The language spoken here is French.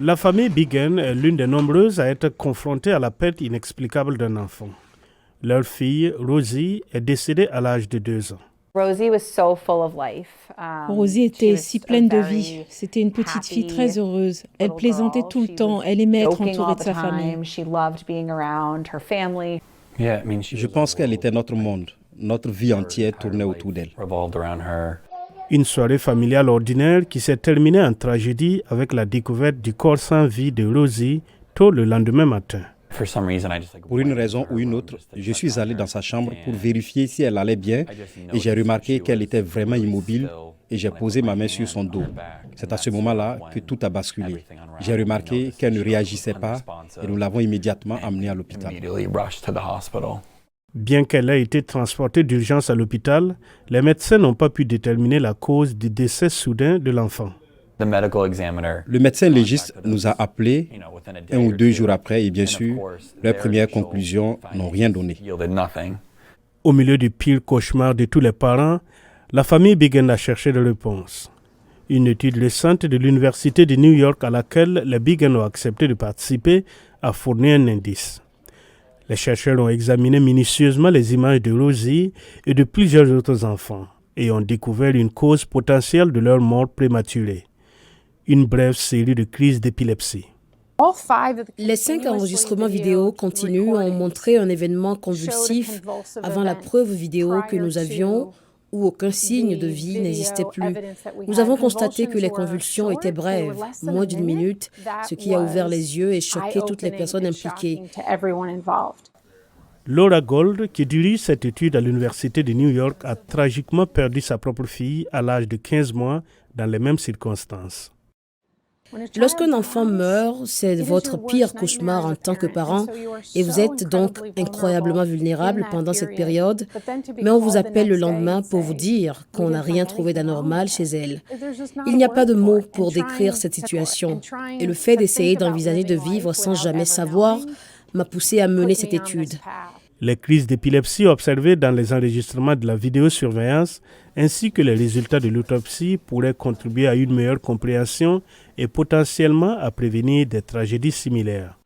La famille Biggin est l'une des nombreuses à être confrontée à la perte inexplicable d'un enfant. Leur fille, Rosie, est décédée à l'âge de 2 ans. Rosie était si pleine de vie. C'était une petite fille très heureuse. Elle plaisantait tout le temps. Elle aimait être entourée de sa famille. Je pense qu'elle était notre monde. Notre vie entière tournait autour d'elle. Une soirée familiale ordinaire qui s'est terminée en tragédie avec la découverte du corps sans vie de Rosie tôt le lendemain matin. Pour une raison ou une autre, je suis allé dans sa chambre pour vérifier si elle allait bien et j'ai remarqué qu'elle était vraiment immobile et j'ai posé ma main sur son dos. C'est à ce moment-là que tout a basculé. J'ai remarqué qu'elle ne réagissait pas et nous l'avons immédiatement amenée à l'hôpital. Bien qu'elle ait été transportée d'urgence à l'hôpital, les médecins n'ont pas pu déterminer la cause du décès soudain de l'enfant. Le médecin légiste nous a appelés 1 ou 2 jours après et bien sûr, leurs premières conclusions n'ont rien donné. Au milieu du pire cauchemar de tous les parents, la famille Biggin a cherché des réponses. Une étude récente de l'Université de New York à laquelle les Biggin ont accepté de participer a fourni un indice. Les chercheurs ont examiné minutieusement les images de Rosie et de plusieurs autres enfants et ont découvert une cause potentielle de leur mort prématurée. Une brève série de crises d'épilepsie. Les 5 enregistrements vidéo continus ont montré un événement convulsif avant la preuve vidéo que nous avions où aucun signe de vie n'existait plus. Nous avons constaté que les convulsions étaient brèves, moins d'1 minute, ce qui a ouvert les yeux et choqué toutes les personnes impliquées. Laura Gold, qui dirige cette étude à l'Université de New York, a tragiquement perdu sa propre fille à l'âge de 15 mois dans les mêmes circonstances. Lorsqu'un enfant meurt, c'est votre pire cauchemar en tant que parent et vous êtes donc incroyablement vulnérable pendant cette période, mais on vous appelle le lendemain pour vous dire qu'on n'a rien trouvé d'anormal chez elle. Il n'y a pas de mots pour décrire cette situation et le fait d'essayer d'envisager de vivre sans jamais savoir m'a poussé à mener cette étude. Les crises d'épilepsie observées dans les enregistrements de la vidéosurveillance ainsi que les résultats de l'autopsie pourraient contribuer à une meilleure compréhension et potentiellement à prévenir des tragédies similaires.